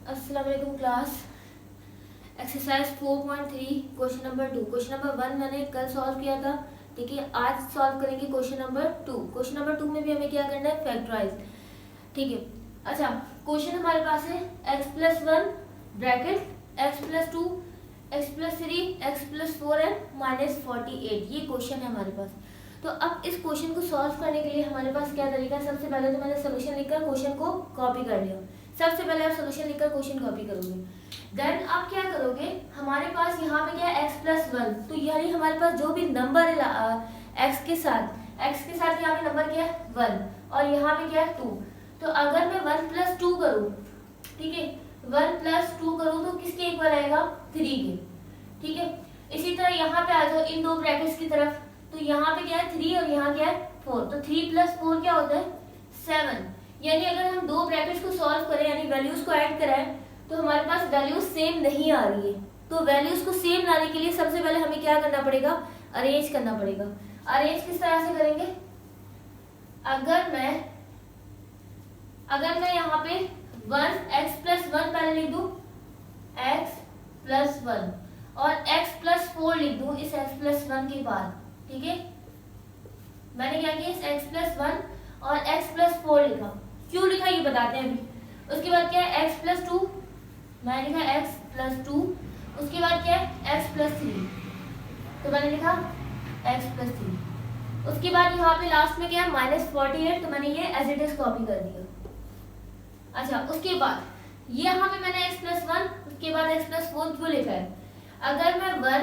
अस्सलाम वालेकुम class. Exercise 4.3 question number 2। Question number 1 मैंने कल सॉल्व किया था, ठीक है। आज सॉल्व करेंगे क्वेश्चन नंबर 2। क्वेश्चन नंबर 2 में भी हमें क्या करना है, फैक्टराइज, ठीक है। अच्छा, क्वेश्चन हमारे पास है x plus 1 bracket x plus 2 x plus 3 x plus 4 and minus 48। ये क्वेश्चन है हमारे पास। तो अब इस क्वेश्चन को सॉल्व करने के लिए हमारे पास क्या तरीका है। सबसे पहले तो मैंने सोल्यूशन लिखकर क्वेश्चन को कॉपी कर लिया। सबसे पहले आप सोल्यूशन लिखकर क्वेश्चन कॉपी करोगे, देन आप क्या करोगे, हमारे पास यहाँ पे क्या है x प्लस 1, तो यानी हमारे पास जो भी नंबर है x के साथ यहाँ पे नंबर क्या है 1 और यहाँ पे क्या है 2। तो अगर मैं 1 प्लस 2 करूँ, ठीक है, 1 प्लस 2 करूँ तो किसके इक्वल आएगा 3 के, ठीक है। इसी तरह यहाँ पे आ जाओ इन दो ब्रैकेट्स की तरफ, तो यहाँ पे क्या है 3 और यहाँ क्या है 4, तो 3 प्लस 4 क्या होता है 7। यानी अगर हम दो ब्रैकेट्स को सॉल्व करें यानी वैल्यूज को ऐड कराएं तो हमारे पास वैल्यूज सेम नहीं आ रही है। तो वैल्यूज को सेम लाने के लिए सबसे पहले हमें क्या करना पड़ेगा, अरेंज करना पड़ेगा। अरेंज किस तरह से करेंगे, अगर मैं यहाँ पे 1 x प्लस 1 पहले लिख दूं, x प्लस 1 और x प्लस 4 लिख दूं इस x प्लस 1 के बाद, ठीक है। मैंने क्या किया, इस x प्लस 1 और x प्लस 4 लिखा। क्यों लिखा ये बताते हैं अभी। उसके बाद क्या है x प्लस 2, मैंने लिखा x प्लस 2। उसके बाद क्या है x प्लस 3, तो मैंने लिखा x प्लस 3। उसके बाद यहाँ पे लास्ट में क्या है माइनस 48, तो मैंने ये एज इट इज कॉपी कर दिया। अच्छा, उसके बाद ये यहाँ पे मैंने x प्लस 1 उसके बाद x प्लस 4 क्यों लिखा है। अगर मैं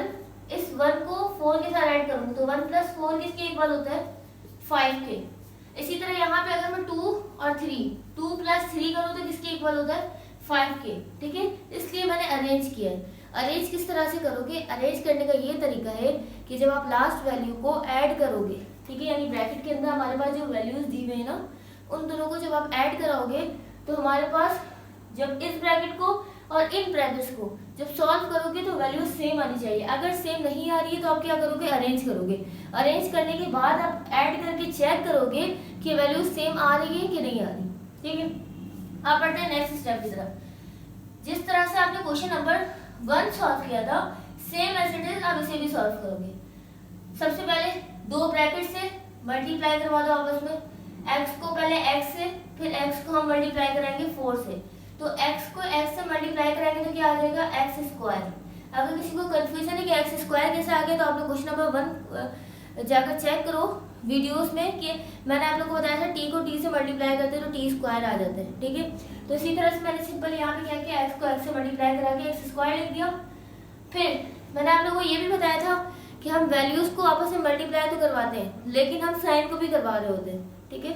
इस 1 को 4 के साथ ऐड करूँ तो 1 प्लस 4 किसके इक्वल होता है 5 के। इसी तरह यहाँ पे अगर मैं 2 और 2 प्लस 3 करूँ तो किसके इक्वल होता है 5 के, ठीक है। इसलिए मैंने अरेंज किया है। अरेंज किस तरह से करोगे, अरेंज करने का ये तरीका है कि जब आप लास्ट वैल्यू को ऐड करोगे, ठीक है, यानी ब्रैकेट के अंदर हमारे पास जो वैल्यूज दी हुई है ना, उन दोनों को जब आप ऐड कराओगे तो हमारे पास जब इस ब्रैकेट को और इन ब्रैकेट्स को जब सॉल्व करोगे तो वैल्यूज सेम आनी चाहिए। अगर सेम नहीं आ रही है तो आप क्या करोगे, अरेंज करोगे। अरेंज करने के बाद आप ऐड करके चेक करोगे कि वैल्यूज सेम आ रही है कि नहीं आ रही, ठीक है। आप बढ़ते हैं नेक्स्ट स्टेप की तरफ। जिस तरह से आपने क्वेश्चन नंबर 1 सॉल्व किया था सेम एज इट इज आप इसे भी सॉल्व करोगे। सबसे पहले दो ब्रैकेट से मल्टीप्लाई करवा दो आपस में। x को पहले x से, फिर x को हम मल्टीप्लाई कराएंगे 4 से, तो x को x से मल्टीप्लाई कराएंगे तो क्या आ जाएगा x स्क्वायर। अगर किसी को कंफ्यूजन है कि x स्क्वायर कैसे आ गया तो आप लोग क्वेश्चन नंबर 1 जाकर चेक करो वीडियोस में कि मैंने आप लोग को बताया था t को t से मल्टीप्लाई करते हैं तो t स्क्वायर आ जाता है, ठीक है। तो इसी तरह से मैंने सिंपल यहाँ पे क्या किया, x को x से मल्टीप्लाई करा के x स्क्वायर लिख दिया। फिर मैंने आप लोगों को ये भी बताया था कि हम वैल्यूज को आपस में मल्टीप्लाई तो करवाते हैं लेकिन हम साइन को भी करवा रहे होते हैं, ठीक है।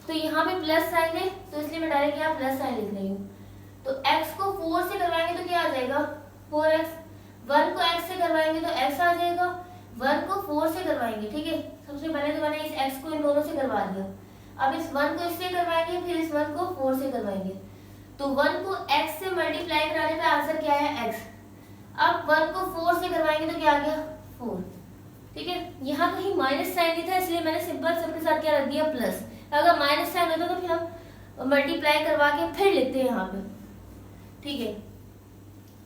तो यहाँ पे प्लस साइन है तो इसलिए मैं डायरेक्ट यहाँ प्लस साइन लिख रही हूँ। तो x को 4 से करवाएंगे तो क्या आ जाएगा 4x, 1 को x से करवाएंगे तो x आ जाएगा, 1 को 4 से करवाएंगे, ठीक है। सबसे पहले तो मैंने इस x को इन दोनों से करवा दिया। अब इस 1 को इससे करवाएंगे, फिर इस 1 को 4 से करवाएंगे, तो 1 को x से मल्टीप्लाई कराने पे आंसर क्या है x। अब 1 को 4 से करवाएंगे तो क्या आ गया 4, ठीक है। यहाँ कहीं माइनस साइन नहीं था इसलिए मैंने सिंपल सबके साथ क्या रख दिया प्लस। अगर माइनस साइन होता तो फिर हम मल्टीप्लाई करवा के फिर लिखते हैं यहाँ पे, ठीक है।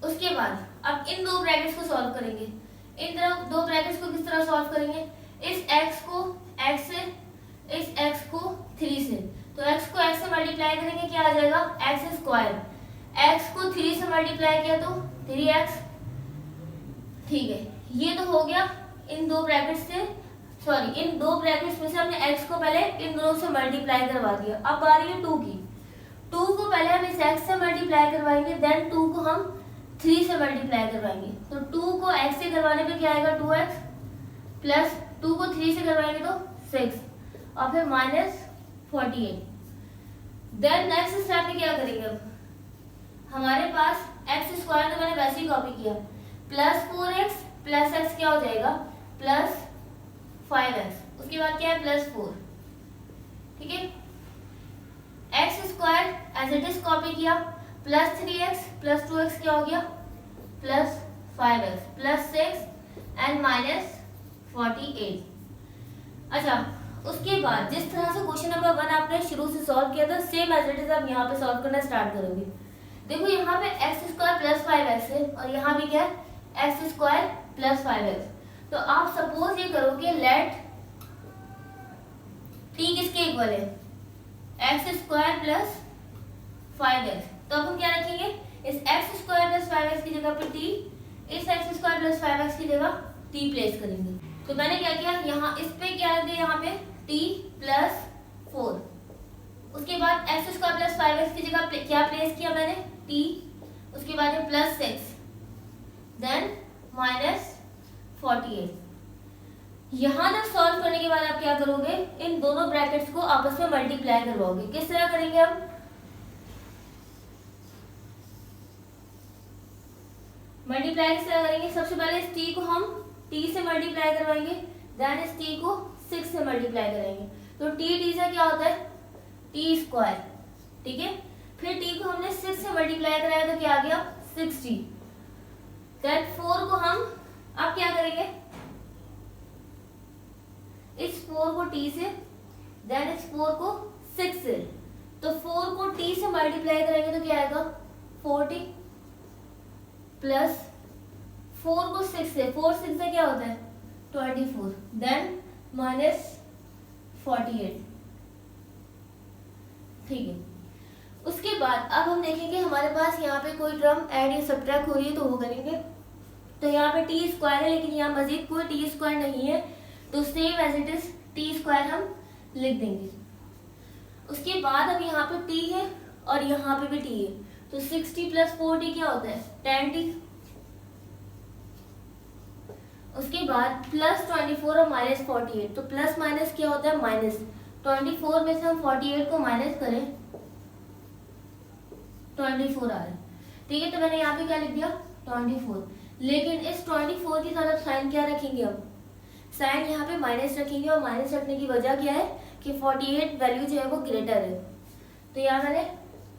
उसके बाद अब इन दो ब्रैकेट्स को सॉल्व करेंगे। इन तरह दो ब्रैकेट्स को किस तरह सॉल्व करेंगे, इस x को x से, इस x को 3 से, तो x को x से मल्टीप्लाई करेंगे क्या आ जाएगा x स्क्वायर। x को 3 से मल्टीप्लाई किया तो 3x, ठीक है। ये तो हो गया इन दो ब्रैकेट्स से, सॉरी इन दो ब्रैकेट्स में से हमने x को पहले इन दोनों से मल्टीप्लाई करवा दिया। अब आ रही है 2 की, 2 को पहले हम इस x से मल्टीप्लाई करवाएंगे, देन 2 को हम 3 से मल्टीप्लाई करवाएंगे। तो 2 को x से करवाने पे क्या आएगा 2x, प्लस 2 को 3 से करवाएंगे तो 6 और फिर माइनस 48। देन नेक्स्ट स्टेप में क्या करेंगे, अब हमारे पास x स्क्वायर तो मैंने वैसे ही कॉपी किया, प्लस 4x प्लस x क्या हो जाएगा प्लस 5x। उसके बाद क्या है प्लस 4, ठीक है। x square as it is copy किया, प्लस 3x प्लस 2x क्या हो गया plus 5x plus 6 and minus 48। अच्छा, उसके बाद जिस तरह से क्वेश्चन नंबर 1 आपने शुरू से सॉल्व किया था सेम एज इट इज आप यहाँ पे सॉल्व करना स्टार्ट करोगे। देखो यहाँ पे स्क्वायर प्लस 5x है और यहाँ भी क्या है एक्स स्क्वायर प्लस 5x। तो आप सपोज ये करोगे लेट t किसके इक्वल है एक्स स्क्वायर प्लस 5x। तो अब हम क्या रखेंगे इस एक्स स्क्वायर प्लस 5x की जगह पे t, इस एक्स स्क्वायर प्लस 5x की जगह t प्लेस करेंगे। तो मैंने क्या किया यहाँ इस पे क्या रख दिया यहाँ पे t प्लस 4, उसके बाद एक्स स्क्वायर प्लस 5x की जगह क्या प्लेस किया मैंने t, उसके बाद में प्लस 6 देन माइनस 48। यहाँ तक सॉल्व करने के बाद आप क्या करोगे इन दोनों ब्रैकेट्स को आपस में मल्टीप्लाई करवाओगे। किस तरह करेंगे हम मल्टीप्लाई किस तरह करेंगे, सबसे पहले इस t को हम t से मल्टीप्लाई करवाएंगे, देन इस t को 6 से मल्टीप्लाई करेंगे। तो t से क्या होता है t स्क्वायर, ठीक है। फिर t को हमने 6 से मल्टीप्लाई कराया तो क्या आ गया 60। देन 4 को हम अब क्या करेंगे इस 4 को t से, देन इस 4 को 6 से। तो 4 को t से मल्टीप्लाई करेंगे तो क्या आएगा 40 प्लस 4 को 6 से, 4 6 से क्या होता है 24, देन माइनस 48, ठीक है। उसके बाद अब हम देखेंगे हमारे पास यहाँ पे कोई टर्म ऐड या सब्ट्रैक्ट हो रही है तो वो करेंगे। तो यहाँ पे टी स्क्वायर है लेकिन यहाँ मजीद कोई टी स्क्वायर नहीं है, तो same as it is T square हम लिख देंगे। उसके बाद अब यहाँ पे टी है और यहाँ पे भी टी है, तो 60 प्लस 40 क्या होता है 10t। उसके बाद प्लस 24 और माइनस 48, तो प्लस माइनस क्या होता है माइनस। 24 में से हम 48 को माइनस करें 24 आ रहा है, ठीक है। तो मैंने यहाँ पे क्या लिख दिया 24, लेकिन इस 24 की तरफ साइन क्या रखेंगे, अब साइन यहाँ पे माइनस रखेंगे और माइनस रखने की वजह क्या है कि 48 वैल्यू जो है वो ग्रेटर है, तो यहाँ मैंने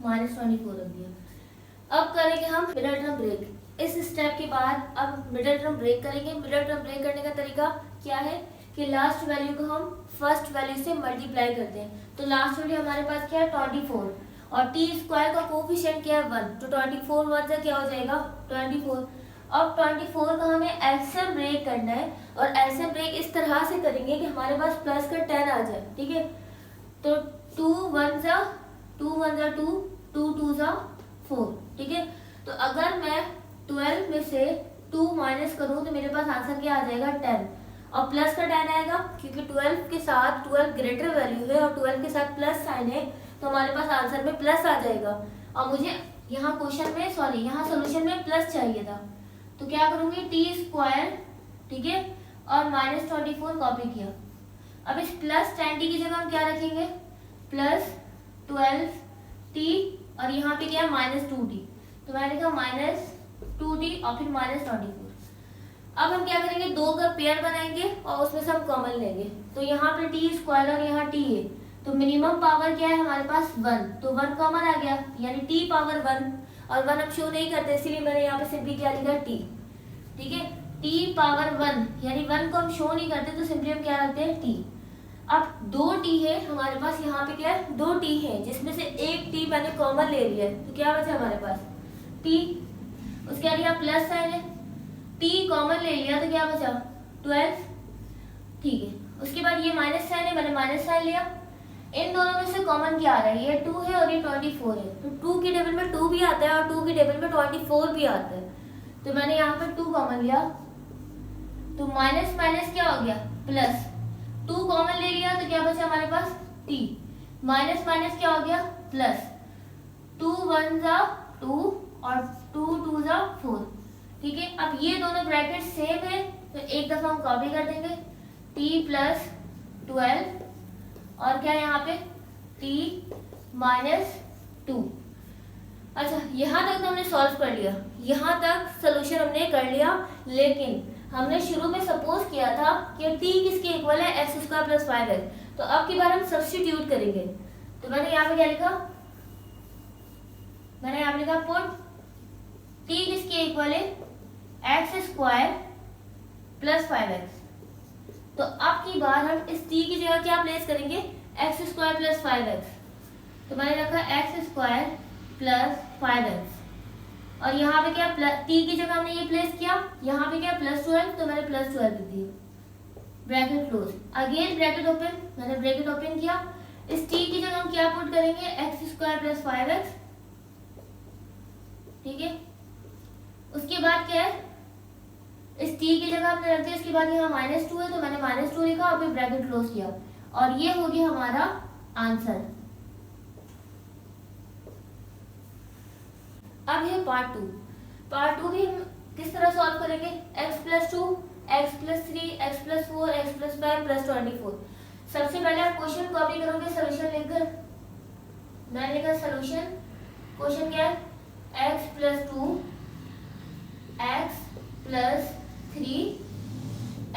माइनस 24 रख दिया। अब करेंगे हम मिडिल टर्म ब्रेक। इस स्टेप के बाद अब मिडिल टर्म ब्रेक करेंगे। मिडिल टर्म ब्रेक करने का तरीका क्या है कि लास्ट वैल्यू को हम फर्स्ट वैल्यू से मल्टीप्लाई करते हैं। तो लास्ट वैल्यू हमारे पास क्या है 24 और टी स्क्वायर का कोफिशिएंट क्या है 1, तो 24 1 से क्या हो जाएगा 24। अब 24 का हमें एलसीएम ब्रेक करना है और एलसीएम ब्रेक इस तरह से करेंगे कि हमारे पास प्लस का 10 आ जाए, ठीक है। तो 2 1 जा 2 1 जा 2 2 2 जा 4, ठीक है। तो अगर मैं 12 में से 2 माइनस करूं तो मेरे पास आंसर क्या आ जाएगा 10 और प्लस का 10 आएगा क्योंकि 12 के साथ 12 ग्रेटर वैल्यू है और 12 के साथ प्लस साइन है, तो हमारे पास आंसर में प्लस आ जाएगा। और मुझे यहाँ क्वेश्चन में यहाँ सोल्यूशन में प्लस चाहिए था, तो क्या करूंगी टी स्क्वायर, ठीक है, और माइनस 24 कॉपी किया। अब इस प्लस 10t की जगह हम क्या रखेंगे प्लस 12t और यहाँ पे क्या है माइनस 2t, तो मैंने लिखा माइनस 2t और फिर माइनस 24। अब हम क्या करेंगे दो का पेयर बनाएंगे और उसमें से हम कॉमन लेंगे। तो यहाँ पे टी स्क्वायर और यहाँ टी है, तो मिनिमम पावर क्या है हमारे पास 1, तो 1 कॉमन आ गया यानी टी पावर 1 और 1 हम शो नहीं करते इसीलिए मैंने यहाँ पे सिंपली क्या लिखा टी, ठीक है। टी पावर 1 यानी 1 को हम शो नहीं करते तो सिंपली हम क्या रखते हैं टी। अब 2t है हमारे पास, यहाँ पे क्या है 2t है जिसमें से एक t मैंने कॉमन ले लिया है, तो क्या बचा हमारे पास t। उसके बाद यहाँ प्लस साइन है, t कॉमन ले लिया तो क्या बचा 12, ठीक है। उसके बाद ये माइनस साइन है, मैंने माइनस साइन लिया। इन दोनों में से कॉमन क्या आ रहा है, ये 2 है और ये 24 है, तो 2 की टेबल में 2 भी आता है और 2 की टेबल में 24 भी आता है, तो मैंने यहाँ पर 2 कॉमन लिया, तो माइनस माइनस क्या हो गया प्लस, 2 कॉमन ले लिया तो क्या बचा हमारे पास t, माइनस माइनस क्या हो गया प्लस, 2 1 जा 2 और 2 2 जा 4, ठीक है। अब ये दोनों ब्रैकेट सेम है तो एक दफा हम कॉपी कर देंगे t प्लस 12 और क्या है यहाँ पे t माइनस 2। अच्छा यहाँ तक तो हमने सॉल्व कर लिया, यहाँ तक सोल्यूशन हमने कर लिया, लेकिन हमने शुरू में सपोज किया था कि t किसके इक्वल है एक्स स्क्वायर प्लस 5x, तो अब की बार हम सब्स्टिट्यूट करेंगे। तो मैंने यहाँ पे क्या लिखा, मैंने यहाँ पे लिखा पुट t किसके इक्वल है एक्स स्क्वायर प्लस 5x। तो अब की बार हम इस t की जगह क्या प्लेस करेंगे एक्स स्क्वायर प्लस 5x, तो मैंने रखा एक्स स्क्वायर प्लस 5x और यहाँ पे क्या टी की जगह हमने ये प्लेस किया, यहाँ पे क्या +12, तो मैंने +12 लिख दिया, bracket close. Again bracket open, मैंने ब्रैकेट ओपन किया। इस टी की जगह हम क्या पुट करेंगे, x² + 5x, ठीक है। उसके बाद क्या है, इस टी की जगह हमने रख दिया, इसके बाद यहाँ -2 है तो मैंने -2 लिखा और फिर ब्रैकेट क्लोज किया, और ये हो गया हमारा आंसर। अब है पार्ट 2। पार्ट 2 भी हम किस तरह सॉल्व करेंगे, x+2, x+3, x+4, x+5 +24। सबसे पहले आप क्वेश्चन कॉपी करोगे सोल्यूशन लिखकर। मैंने लिखा सोल्यूशन, क्वेश्चन क्या है, x+2, x+3,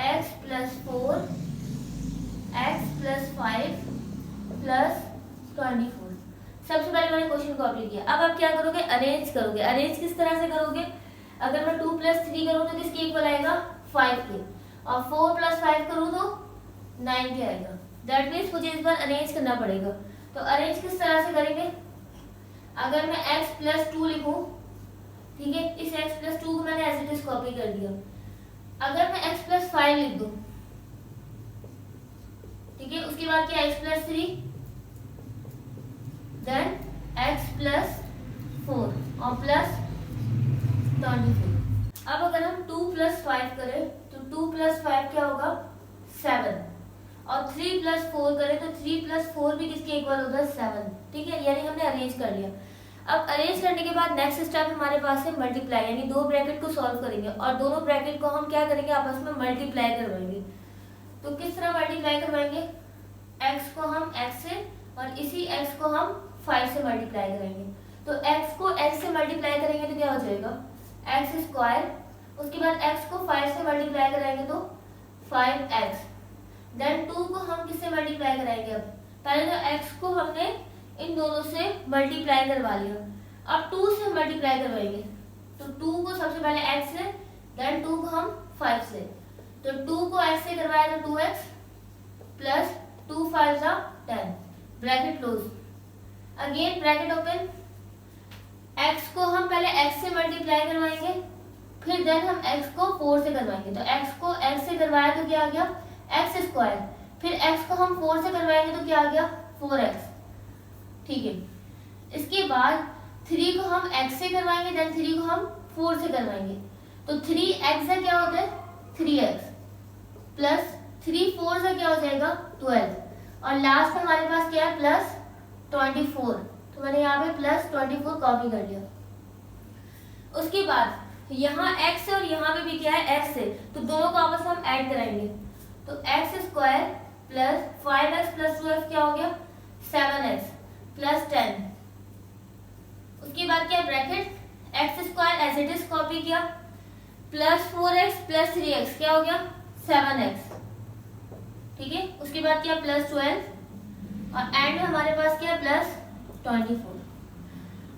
x+4, x+5 +24। सबसे पहले मैंने क्वेश्चन कॉपी किया। अब आप क्या करोगे, अरेंज करोगे। अरेंज किस तरह से करोगे, अगर मैं 2 + 3 करूँ तो किसके इक्वल आएगा, 5 के, और 4 + 5 करूँ तो 9 के आएगा। दैट मीन्स मुझे इस बार अरेंज करना पड़ेगा। तो अरेंज किस तरह से करेंगे, अगर मैं x+2 लिखूं, ठीक है, इस x+2 को मैंने एज इट इज कॉपी कर दिया। अगर मैं x+5 लिख दूं, ठीक है, उसके बाद क्या x+3, देन x+4 और +24। अब अगर हम 2 + 5 करें तो 2 + 5 क्या होगा, 7, और 3 + 4 करें तो 3 + 4 भी किसके इक्वल होगा, 7, ठीक है। यानी हमने अरेंज कर लिया। अब अरेंज करने के बाद नेक्स्ट स्टेप हमारे पास है मल्टीप्लाई, यानी दो ब्रैकेट को सॉल्व करेंगे और दोनों ब्रैकेट को हम क्या करेंगे, आपस में मल्टीप्लाई करवाएंगे। तो किस तरह मल्टीप्लाई करवाएंगे, x को हम x से और इसी x को हम 5 से मल्टीप्लाई करेंगे। तो x को x से मल्टीप्लाई करेंगे तो क्या हो जाएगा, x², उसके बाद x को 5 से मल्टीप्लाई कराएंगे तो 5x, देन 2 को हम किससे मल्टीप्लाई कराएंगे, अब पहले तो x को हमने इन दोनों से मल्टीप्लाई करवा लिया, अब 2 से मल्टीप्लाई करवाएंगे। तो 2 को सबसे पहले x से, देन 2 को हम 5 से, तो 2 को x से करवाया तो 2x plus 2 5 10, bracket close. Again bracket open, x को हम पहले x से मल्टीप्लाई करवाएंगे, फिर देन हम x को 4 से करवाएंगे। तो x को x से करवाया तो क्या आ गया, x², फिर x को हम 4 से करवाएंगे तो क्या आ गया, 4x, ठीक है। इसके बाद 3 को हम x से करवाएंगे, देन 3 को हम 4 से करवाएंगे। तो 3x से क्या होता है, 3x प्लस 3 4 से क्या हो जाएगा, 12, और लास्ट में हमारे पास क्या है, +24, तो मैंने यहाँ पे +24 कॉपी कर लिया। उसके बाद यहाँ x है और यहाँ पे भी क्या है, x है, तो दोनों को आपस में हम ऐड कराएंगे। तो x² plus 5x plus 2x क्या हो गया, 7x प्लस 10। उसके बाद क्या bracket, x² as it is copy किया, प्लस 4x प्लस 3x क्या हो गया, 7x, ठीक है। उसके बाद क्या +12, और एंड में हमारे पास क्या +24।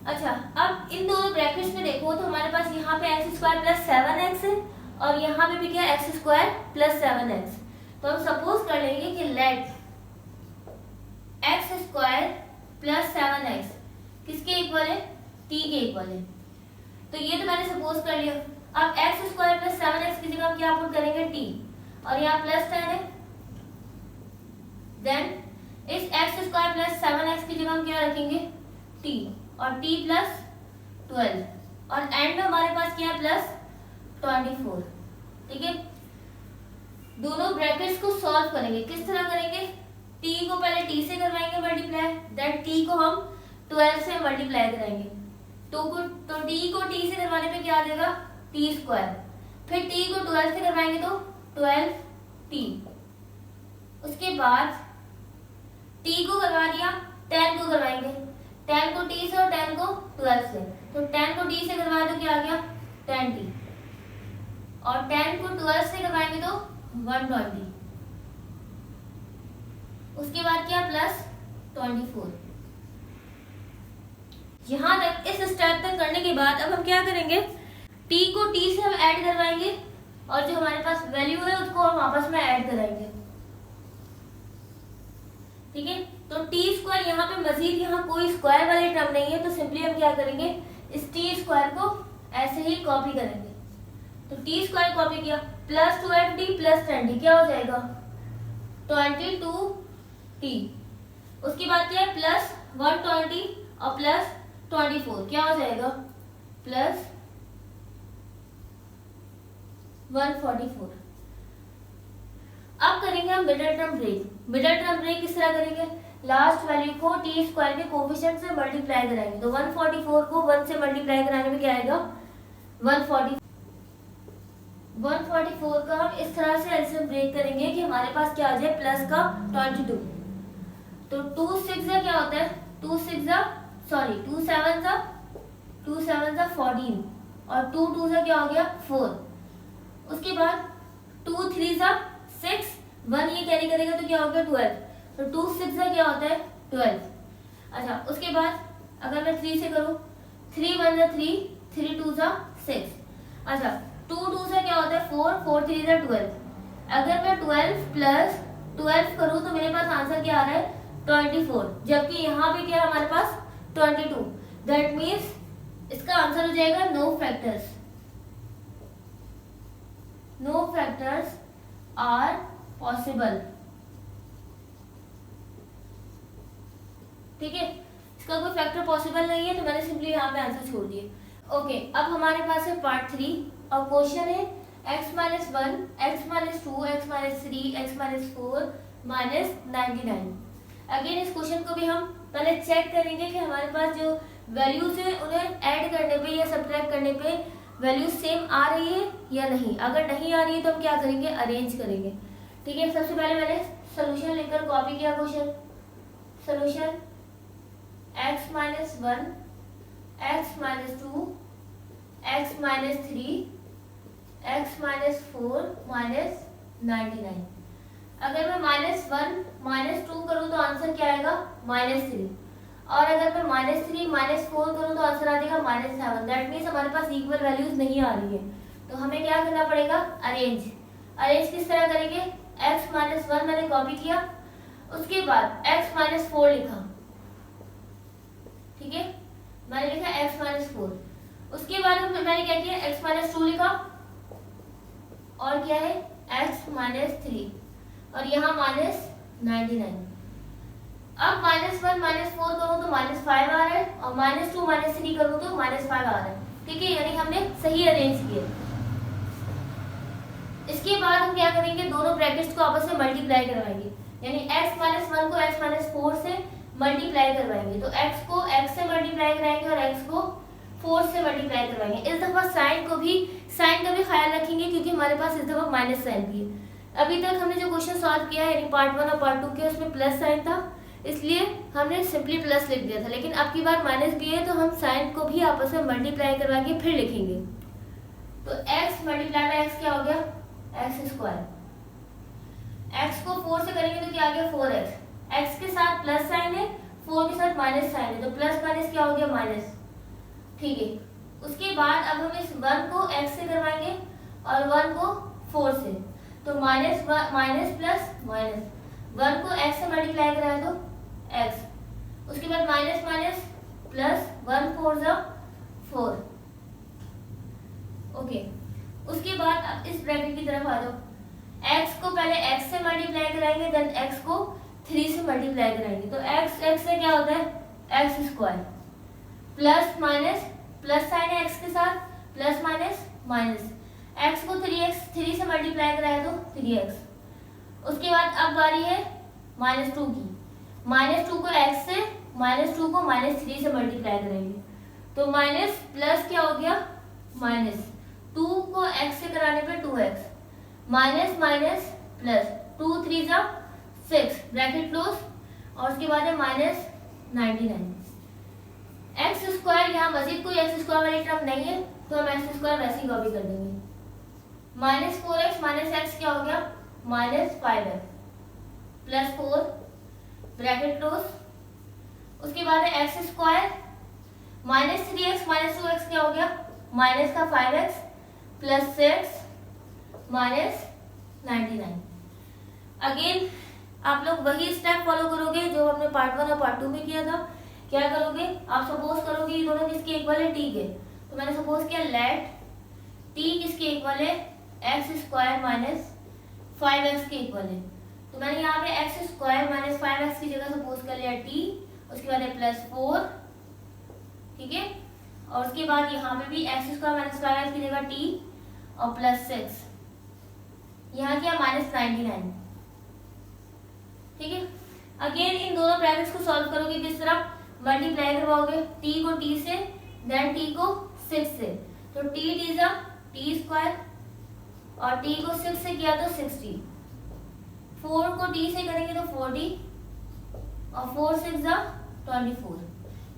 अच्छा, अब इन दोनों ब्रैकेट्स में देखो तो हमारे पास यहाँ पे x² प्लस 7x है और यहाँ पे भी क्या x² प्लस 7x। तो हम सपोज कर लेंगे कि लेट x² प्लस 7x किसके इक्वल है, t के इक्वल है। तो ये तो मैंने सपोज कर लिया। अब x² प्लस 7x की जगह हम क्या पुट करेंगे, t, और यहाँ +10 है, देन इस x² प्लस 7x की जगह हम क्या रखेंगे, t, और t प्लस 12, और एंड में हमारे पास क्या है +24, ठीक है। दोनों ब्रैकेट्स को सॉल्व करेंगे, किस तरह करेंगे, t को पहले t से करवाएंगे मल्टीप्लाई, देन t को हम 12 से मल्टीप्लाई कराएंगे। तो t को t से करवाने पे क्या आ जाएगा, t², फिर t को 12 से करवाएंगे तो 12t। उसके बाद t को करवा दिया, 10 को करवाएंगे, 10 को t से और 10 को 12 से, तो 10 को t से करवाया तो क्या आ गया 10t, और 10 को 12 से करवाएंगे तो 120। उसके बाद क्या +24। यहां तक इस स्टेप तक करने के बाद अब हम क्या करेंगे, t को t से हम ऐड करवाएंगे और जो हमारे पास वैल्यू है उसको हम आपस में ऐड कराएंगे, ठीक है। तो t² यहाँ पे मजीद यहाँ कोई स्क्वायर वाले टर्म नहीं है, तो सिंपली हम क्या करेंगे, इस t² को ऐसे ही कॉपी करेंगे। तो टी स्क्वायर कॉपी किया, प्लस 2ft प्लस 10t क्या हो जाएगा 22t। उसके बाद क्या है प्लस 120 और प्लस 24 क्या हो जाएगा प्लस 144। अब करेंगे हम middle term break. Middle term break किस तरह करेंगे, लास्ट वैल्यू को टी स्क्वायर के कोफिशिएंट से मल्टीप्लाई कराएंगे। तो 144 को 1 से मल्टीप्लाई कराने में क्या आएगा 144 का हम इस तरह से एलसीएम ब्रेक करेंगे कि हमारे पास क्या आ जाए प्लस का 22। तो 2 6 क्या होता है 2 7 14 और 2 2 क्या हो गया 4। उसके बाद 2 3 6 1 ये कैरी करेगा तो क्या हो गया 12। तो 2 6 क्या होता है 12। अच्छा उसके बाद अगर मैं 3 से करूं 3 1 3 3 2 6। अच्छा 2 2 से क्या होता है 4 4 3 12। अगर मैं 12 प्लस 12 करूं तो मेरे पास आंसर क्या आ रहा है 24, जबकि यहाँ पे क्या है हमारे पास 22। दैट मीन्स इसका आंसर हो जाएगा नो फैक्टर्स आर पॉसिबल। ठीक है, इसका कोई फैक्टर पॉसिबल नहीं है तो मैंने सिंपली यहाँ पे आंसर छोड़ दिए। ओके, अब हमारे पास है पार्ट 3 और क्वेश्चन है x - 1 x - 2 x - 3 x - 4 -99। Again इस क्वेश्चन को भी हम पहले चेक करेंगे कि हमारे पास जो वैल्यूज है उन्हें ऐड करने पे या सब्ट्रैक्ट करने पे वैल्यूज सेम आ रही है या नहीं। अगर नहीं आ रही है तो हम क्या करेंगे अरेंज करेंगे। ठीक है, सबसे पहले मैंने सोल्यूशन लिखकर कॉपी किया question. Solution x - 1 x - 2 x - 3 x - 4 -99। अगर मैं -1 -2 करूं तो आंसर क्या आएगा -3 और अगर मैं -3 -4 करूं तो आंसर आ जाएगा -7। दैट मीन्स हमारे पास इक्वल वैल्यूज नहीं आ रही है तो हमें क्या करना पड़ेगा अरेंज किस तरह करेंगे x - 1 मैंने कॉपी किया, उसके बाद x - 4 लिखा। ठीक है, मैंने लिखा x - 4। उसके बाद मैंने क्या किया x - 2 लिखा और क्या है x - 3 और यहाँ -99। अब -1 -4 करूँ तो -5 आ रहा है और -2 -3 करूँ तो -5 आ रहा है। ठीक है, यानी हमने सही अरेंज किया। इसके बाद हम क्या करेंगे दोनों ब्रैकेट्स को आपस में मल्टीप्लाई करवाएंगे, यानी x - 1 को x - 4 से मल्टीप्लाई करवाएंगे। तो x को x से मल्टीप्लाई कराएंगे और x को 4 से मल्टीप्लाई करवाएंगे। इस दफा साइन का भी ख्याल रखेंगे क्योंकि हमारे पास इस दफा माइनस साइन भी है। अभी तक हमने जो क्वेश्चन सॉल्व किया है यानी पार्ट 1 और पार्ट 2 के उसमें प्लस साइन था इसलिए हमने सिंपली प्लस लिख दिया था, लेकिन अब की बार माइनस भी है तो हम साइन को भी आपस में मल्टीप्लाई करवा के फिर लिखेंगे। तो x मल्टीप्लाई बाय x क्या हो गया x स्क्वायर। x को 4 से करेंगे तो क्या आ गया 4x। x के साथ प्लस साइन है 4 के साथ माइनस साइन है तो प्लस माइनस क्या हो गया माइनस। ठीक है, उसके बाद अब हम इस 1 को x से करवाएंगे और 1 को 4 से। तो माइनस प्लस माइनस 1 को x से मल्टीप्लाई कराए तो x, उसके बाद माइनस माइनस प्लस 1 4 4। ओके, उसके बाद अब इस ब्रैकेट की तरफ आ जाओ। x को पहले x से मल्टीप्लाई कराएंगे देन x को 3 से मल्टीप्लाई कराएंगे तो x से क्या होता है x square plus minus plus sign है x के साथ प्लस माइनस माइनस x को 3 से मल्टीप्लाई कराया तो 3x। उसके बाद अब बारी है -2 की। -2 को x से -2 को -3 से मल्टीप्लाई करेंगे तो माइनस प्लस क्या हो गया माइनस 2 को x से कराने पे 2x minus minus plus 2 3 6 bracket close और उसके बाद है -99। x स्क्वायर यहाँ मजीद कोई x स्क्वायर वाली टर्म नहीं है तो हम x स्क्वायर वैसे ही कॉपी कर देंगे। -4x -x क्या हो गया -5x प्लस 4 ब्रैकेट क्लोज। उसके बाद है x स्क्वायर -3x -2x क्या हो गया माइनस का 5x प्लस 6 -99। अगेन आप लोग वही स्टेप फॉलो करोगे जो हमने पार्ट 1 और पार्ट 2 में किया था। क्या करोगे आप सपोज करोगे ये दोनों किसके इक्वल है, ठीक है, तो तो मैंने सपोज किया लेट टी किसके इक्वल है, एक्स स्क्वायर माइनस 5x के इक्वल है। तो मैंने यहाँ पे एक्स स्क्वायर माइनस 5x की जगह सपोज कर लिया टी, उसके बाद है +4, ठीक है, और उसके बाद यहाँ पे भी एक्स स्क्वायर माइनस 5x की जगह टी और +6, यहाँ क्या -99, ठीक है। अगेन इन दोनों ब्रैकेट्स को सॉल्व करोगे किस तरह, मल्टीप्लाई करवाओगे, टी को टी से, देन टी को 6 से, तो टी टी जा टी स्क्वायर और टी को 6 से किया तो 60, 4 को टी से करेंगे तो 40 और 4 6 जा 24।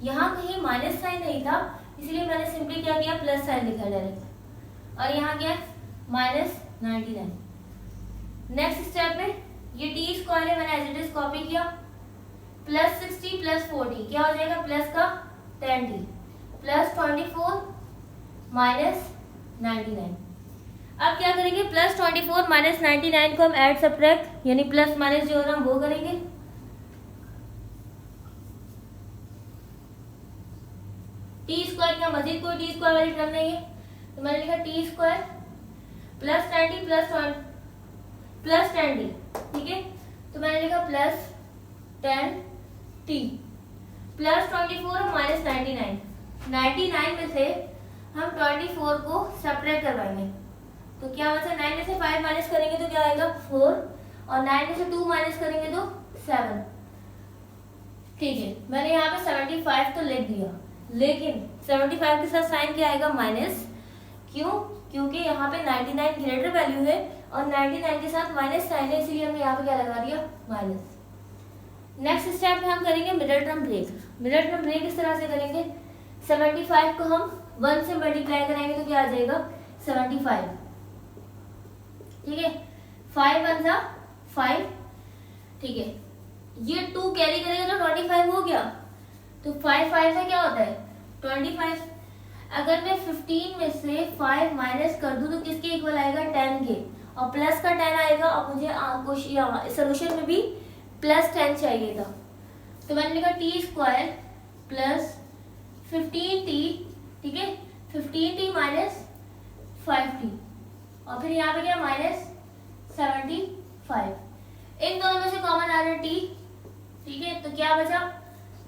यहाँ कहीं माइनस साइन नहीं था, इसलिए मैंने सिंपली क्या किया, प्लस साइन लिखा डायरेक्ट, और यहाँ क्या -99। नेक्स्ट स्टेप में ये टी स्क्वायर है, मैंने एज इट इज कॉपी किया, +60 +40 क्या हो जाएगा, प्लस का 10t +24 -99। अब क्या करेंगे, +24 -99 को हम ऐड सब्ट्रैक्ट यानी प्लस माइनस जो है वो करेंगे। टी स्क्वायर क्या मजीद कोई टी स्क्वायर वाली टर्म नहीं है, तो मैंने लिखा टी स्क्वायर +90 +10 10t, ठीक है, तो मैंने लिखा +10t +24 और -99। 99 में से हम 24 को सब्ट्रैक्ट करवाएंगे, तो क्या बचा, 9 में से 5 माइनस करेंगे तो क्या आएगा 4, और 9 में से 2 माइनस करेंगे तो 7, ठीक है। मैंने यहाँ पे 75 तो लिख दिया, लेकिन 75 के साथ साइन क्या आएगा, माइनस, क्यों, क्योंकि यहाँ पे 99 ग्रेटर वैल्यू है और 99 के साथ माइनस साइन है, इसलिए हमने यहाँ पे क्या लगा दिया, माइनस। नेक्स्ट स्टेप में हम करेंगे middle term break. Middle term break इस तरह से करेंगे, 75 को हम 1 से मल्टीप्लाई कराएंगे तो क्या आ जाएगा 75, ठीक है, 5 1 जा 5, ठीक है, ये 2 कैरी करेगा तो 25 हो गया, तो 5 5 से क्या होता है 25। अगर मैं 15 में से 5 माइनस कर दूं तो किसके इक्वल आएगा 10 के, और प्लस का 10 आएगा, और मुझे सोल्यूशन में भी +10 चाहिए था, तो मैंने लिखा टी स्क्वायर +15t, ठीक है, 15t -5t, और फिर यहाँ पे क्या -75। इन दोनों में से कॉमन आ रहा है टी, ठीक है, तो क्या बचा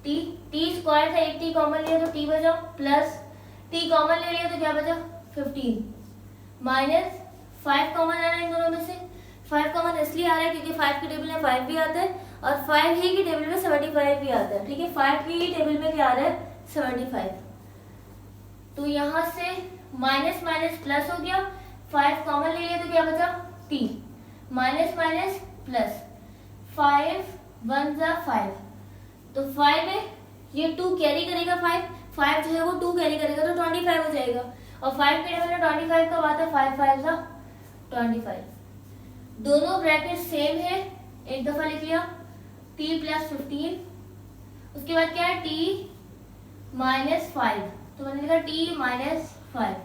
टी स्क्वायर था, एक टी कॉमन लिया तो टी बचा, प्लस टी कॉमन ले लिया तो क्या बचा 15, -5 कॉमन आ रहा है इन दोनों में से। 5 कॉमन इसलिए आ रहा है क्योंकि 5 की टेबल में 5 भी आता है और 5 ही की टेबल में 75 भी आता है, ठीक है, 5 की टेबल में क्या आ रहा है 75, तो यहाँ से माइनस माइनस प्लस हो गया, 5 कॉमन ले लिया तो क्या बचा टी, माइनस माइनस प्लस, 5 1 जा 5, तो 5 है, ये 2 कैरी करेगा, 5 जो है वो 2 कैरी करेगा तो 25 हो जाएगा, और 5 के टेबल में 25 कब आता है 5 5 जा 25। दोनों ब्रैकेट सेम है, एक दफा लिख लिया t +15, उसके बाद क्या है t -5, तो मैंने लिखा t -5।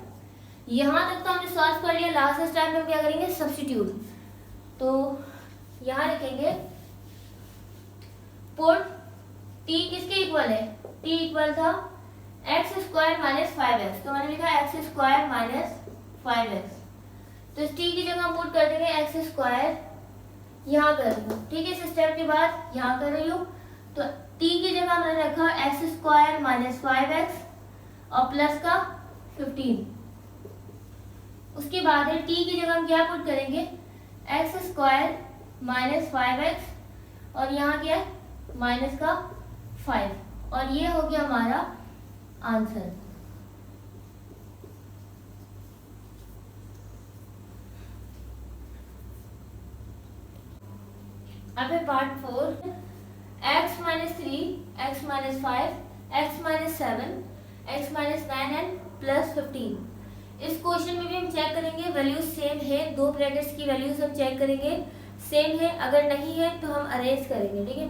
यहाँ तक तो हमने सॉल्व कर लिया, लास्ट स्टेप में हम क्या करेंगे सब्स्टिट्यूट, तो यहाँ लिखेंगे पुट t किसके इक्वल है, t इक्वल था x² - 5x, तो मैंने लिखा x² - 5x, तो इस t की जगह हम पुट कर देंगे x², यहाँ कर रही हूँ, ठीक है, इस स्टेप के बाद यहाँ कर रही हूँ, तो t की जगह मैंने रखा x² - 5x और प्लस का 15, उसके बाद है t की जगह हम क्या पुट करेंगे x² - 5x और यहाँ क्या है माइनस का 5, और ये हो गया हमारा आंसर। अब है part 4, x - 3 x - 5 x - 7 x - 9 and +15। इस क्वेश्चन में भी हम चेक करेंगे वैल्यूज सेम है, दो ब्रैकेट्स की वैल्यूज हम चेक करेंगे सेम है, अगर नहीं है तो हम अरेंज करेंगे, ठीक है।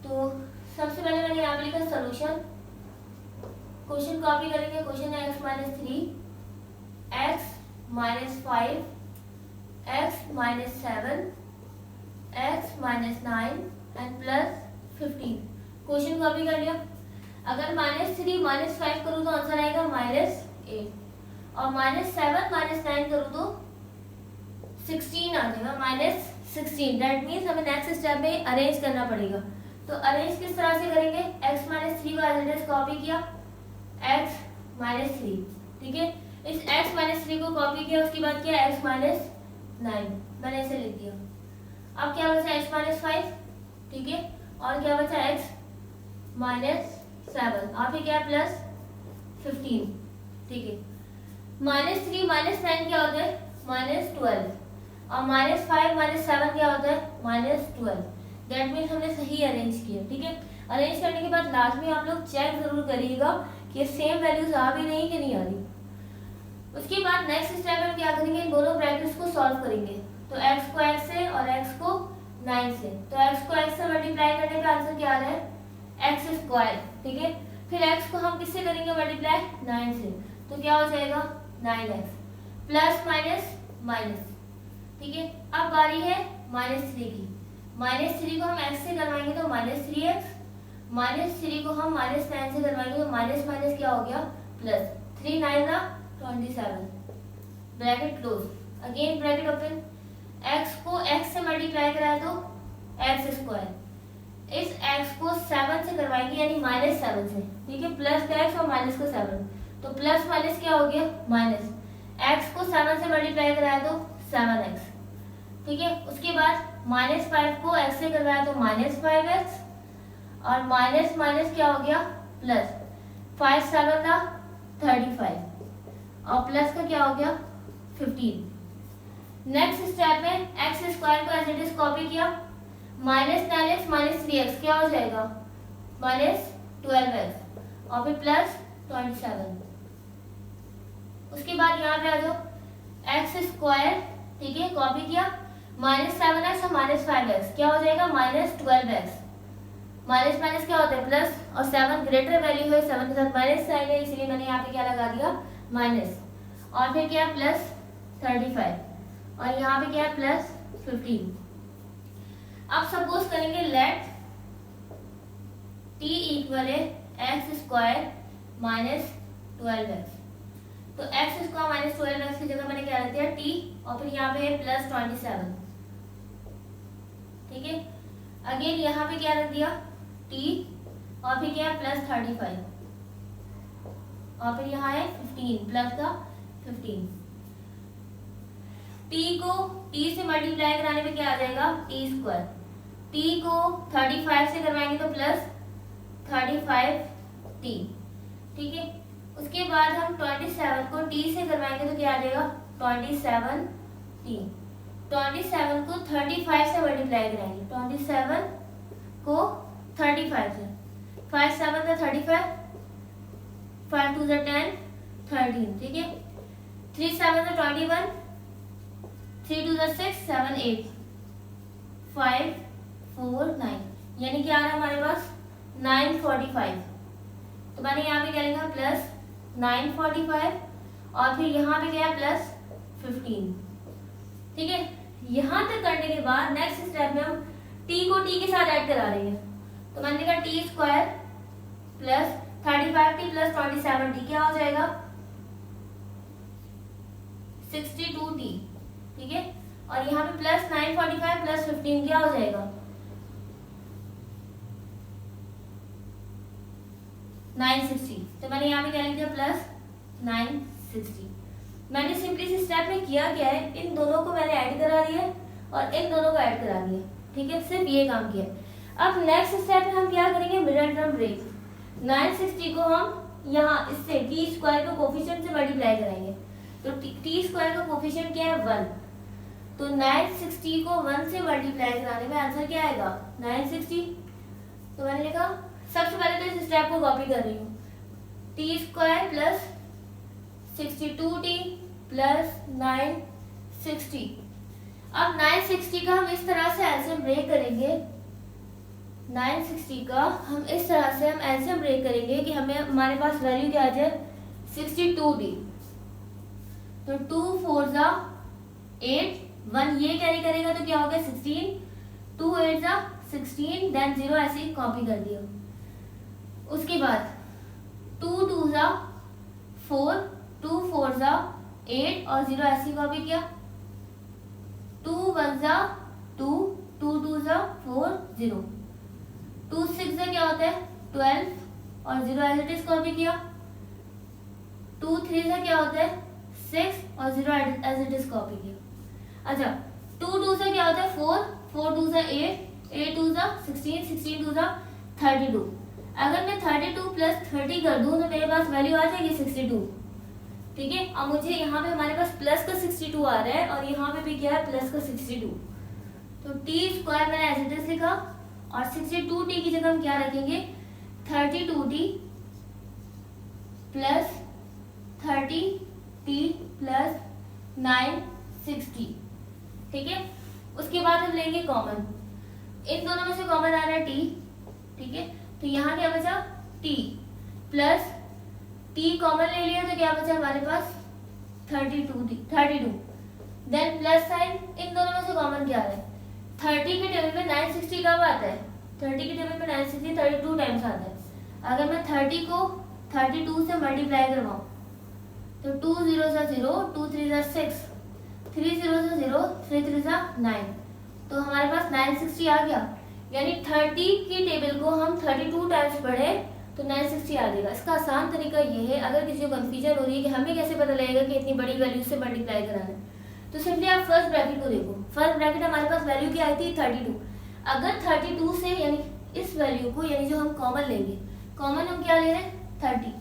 तो सबसे पहले मैंने यहाँ पे लिखा सोल्यूशन, क्वेश्चन कॉपी करेंगे, क्वेश्चन है x - 3 x - 5 x - 7 x - 9 and +15, question copy कर लिया। अगर -3 - 5 करूँ तो आंसर आएगा -15, 8 और -7 -9 करूँ तो 16 आ जाएगा, -16। दैट मीन्स हमें नेक्स्ट स्टेप में अरेंज करना पड़ेगा। तो अरेंज किस तरह से करेंगे, x -3 को एज इट इज कॉपी किया, x -3, ठीक है। इस x -3 को कॉपी किया, उसके बाद किया x -9, मैंने इसे लिख दिया। अब क्या बचा x -5, ठीक है, और क्या बचा x -7 और फिर क्या +15, ठीक है। -3 -9 क्या होता है -12 और -5 -7 क्या होता है -12। दैट मीन्स हमने सही अरेंज किया, ठीक है। अरेंज करने के बाद लास्ट में आप लोग चेक जरूर करिएगा कि सेम वैल्यूज आ भी नहीं कि नहीं आ रही। उसके बाद नेक्स्ट स्टेप में क्या करेंगे, इन दोनों ब्रैकेट्स को सॉल्व करेंगे। तो x को x से और x को 9 से, तो x को x से मल्टीप्लाई करने का आंसर क्या आ रहा है x², ठीक है। फिर x को हम किससे करेंगे मल्टीप्लाई 9 से, तो क्या हो जाएगा 9x प्लस माइनस माइनस, ठीक है। अब बारी है -3 की। -3 को हम x से करवाएंगे तो -3x, -3 को हम -9 से करवाएंगे तो माइनस माइनस क्या हो गया plus, 3 9 27, bracket close, again bracket open. x को x से मल्टीप्लाई कराए तो x², इस x को 7 से करवाएंगे यानी -7 से, ठीक है, प्लस का x और माइनस का 7, तो प्लस माइनस क्या हो गया माइनस। x को 7 से मल्टीप्लाई कराया तो 7x, ठीक है। उसके बाद -5 को x से करवाया तो -5x और माइनस माइनस क्या हो गया प्लस, 5 7 35 और प्लस का क्या हो गया 15। नेक्स्ट स्टेप में x² को एज इट इज कॉपी किया, -9x -3x क्या हो जाएगा -12x और फिर प्लस 27। उसके बाद यहाँ पे आ जाओ x², ठीक है, कॉपी किया, -7x और -5x क्या हो जाएगा -12x। माइनस माइनस क्या होता है प्लस, और 7 ग्रेटर वैल्यू है, 7 के साथ माइनस साइन है, इसलिए मैंने यहाँ पे क्या लगा दिया माइनस, और फिर क्या प्लस 35 और यहाँ पे क्या है +15। अब सपोज करेंगे लेट t इक्वल है x² -12x, तो x² -12x की जगह मैंने क्या रख दिया t और फिर यहाँ पे है +27, ठीक है। अगेन यहाँ पे क्या रख दिया t और फिर क्या है +35 और फिर यहाँ है 15 प्लस का 15। t को t से मल्टीप्लाई कराने पे क्या आ जाएगा t², t को 35 से करवाएंगे तो +35t, ठीक है। उसके बाद हम 27 को t से करवाएंगे तो क्या आ जाएगा 27t। 27 को 35 से मल्टीप्लाई कराएंगे, 27 को 35 से, 5 7 35, 5 2 10 13, ठीक है। 3 7 21, 3 2 6 7 8, 5 4 9, यानी क्या आ रहा है हमारे पास 945। तो मैंने यहाँ पे क्या लिखा +945 और फिर यहाँ पे क्या है +15, ठीक है। यहाँ तक करने के बाद नेक्स्ट स्टेप में हम t को t के साथ ऐड करा रहे हैं, तो मैंने लिखा t² plus 35t plus 27t क्या हो जाएगा 62t, ठीक है। और यहाँ पे +945 प्लस 15 क्या हो जाएगा 960। तो मैंने यहाँ पे क्या लिख दिया +960। मैंने सिंपली इस स्टेप में किया क्या है, इन दोनों को मैंने ऐड करा दिया और इन दोनों को ऐड करा दिया, ठीक है, सिर्फ ये काम किया। अब नेक्स्ट स्टेप में हम क्या करेंगे मिडिल टर्म ब्रेक। 960 को हम यहाँ इससे t² का कोफिशिएंट से मल्टीप्लाई कराएंगे, तो t² का कोफिशिएंट क्या है 1, तो 960 को 1 से मल्टीप्लाई कराने में आंसर क्या आएगा 960। तो मैंने लिखा सबसे पहले तो इस स्टेप को कॉपी कर रही हूँ, t² प्लस 62t प्लस 960। अब 960 का हम इस तरह से एलसीएम ब्रेक करेंगे, 960 का हम इस तरह से हम एलसीएम ब्रेक करेंगे कि हमें हमारे पास वैल्यू क्या आ जाए 62t। तो 2 4 8, 1 ये कैरी करेगा तो क्या हो गया 16, 2 8 16, देन 0 ऐसे ही कॉपी कर दिया। उसके बाद 2 2 4, 2 4 जा 8 और 0 ऐसी कॉपी किया, 2 1 जा 2, 2 2 जा 4 0, 2 6 जा क्या होता है 12 और 0 एज इट इज कॉपी किया, 2 3 जा क्या होता है 6 और 0 एज इट इज कॉपी किया। अच्छा 2 2 से क्या होता है 4, 4 2 से 8, 8 2 जा 16, 16 2 जा 32। अगर मैं 32 प्लस 30 कर दूं तो मेरे पास वैल्यू आ जाएगी 62। ठीक है, अब मुझे यहाँ पे हमारे पास प्लस का 62 आ रहा है और यहाँ पे भी क्या है प्लस का 62। तो टी स्क्वायर मैंने एज इट इज लिखा और 62t की जगह हम क्या रखेंगे 32t प्लस 30t प्लस 960। ठीक है, उसके बाद हम लेंगे कॉमन, इन दोनों में से कॉमन आ रहा है t। ठीक है, तो यहाँ क्या बचा t प्लस t कॉमन ले लिया तो क्या बचा हमारे पास 32। देन प्लस साइन, इन दोनों में से कॉमन क्या है 30 के टेबल में 960 कब आता है 30 के टेबल में 960 32 टाइम्स आता है। अगर मैं 30 को 32 से मल्टीप्लाई करवाऊं तो 2 0 सा 0, 2 3 सा 6, 3 0 सा 0, 3 3 सा 9, तो हमारे पास 960 आ गया। यानी 30 की टेबल को हम 32 टाइम्स पढ़े तो 960 आ जाएगा। इसका आसान तरीका ये है, अगर किसी को कंफ्यूजन हो रही है कि हमें कैसे पता लगेगा कि इतनी बड़ी वैल्यू से मल्टीप्लाई कराना है, तो सिंपली आप फर्स्ट ब्रैकेट को देखो। फर्स्ट ब्रैकेट हमारे पास वैल्यू क्या आई थी 32। अगर 32 से यानी इस वैल्यू को यानी जो हम कॉमन लेंगे, कॉमन हम क्या ले रहे हैं 30।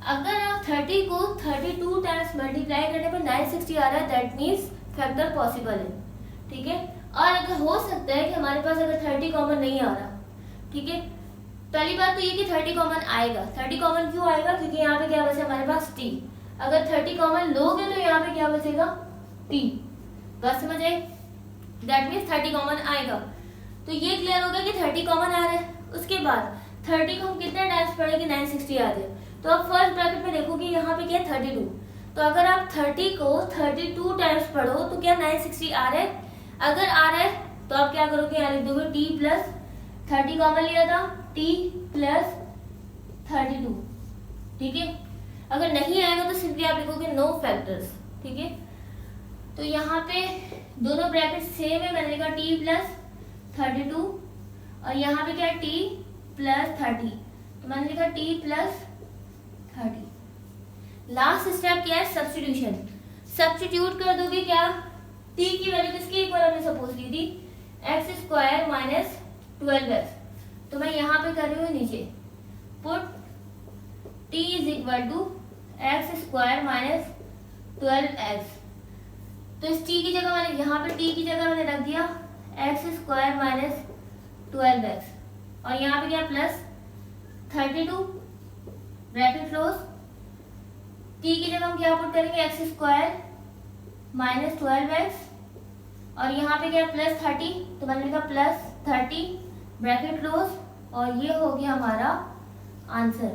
अगर आप 30 को 32 टाइम्स मल्टीप्लाई करने पर 960 आ रहा है, दैट मीन्स फैक्टर पॉसिबल है। ठीक है, और अगर हो सकता है कि हमारे पास अगर 30 कॉमन नहीं आ रहा, ठीक है, पहली बात तो ये कि 30 कॉमन आएगा। 30 कॉमन क्यों आएगा, क्योंकि यहाँ पे क्या बचे हमारे पास t। अगर 30 कॉमन लोगे तो यहाँ पे क्या बचेगा t। बात समझ आई, दैट मीन्स 30 कॉमन आएगा। तो ये क्लियर होगा कि 30 कॉमन आ रहा है। उसके बाद 30 को हम कितने टाइम्स पढ़ेंगे 960 आ जाए, तो आप फर्स्ट ब्रैकेट में देखोगे यहाँ पे क्या है 32। तो अगर आप 30 को 32 टाइम्स पढ़ो तो क्या 960 आ रहा है। अगर आ रहा है तो आप क्या करोगे, यहाँ लिख दोगे t प्लस 30 कॉमन लिया था t प्लस 32। ठीक है, अगर नहीं आएगा तो सिंपली आप लिखोगे नो फैक्टर्स। ठीक है, तो यहाँ पे दोनों ब्रैकेट सेम है, मैंने लिखा t प्लस 32 और यहाँ पे क्या है t प्लस 30, तो मैंने लिखा t प्लस 30। लास्ट स्टेप क्या है सब्स्टिट्यूशन। सब्स्टिट्यूट कर दोगे क्या, t की वैल्यू किसकी एक बार हमने सपोज ली थी एक्स स्क्वायर माइनस 12x, तो मैं यहाँ पे कर रही हूँ नीचे put t is equal to x square minus 12x। तो इस t की जगह मैंने यहाँ पे t की जगह मैंने रख दिया एक्स स्क्वायर माइनस 12x और यहाँ पे क्या प्लस 32 ब्रैकेट क्लोज। t की जगह हम क्या पुट करेंगे एक्स स्क्वायर माइनस 12x और यहाँ पे क्या प्लस 30, तो मैंने लिखा प्लस 30 ब्रैकेट क्लोज और ये हो गया हमारा आंसर।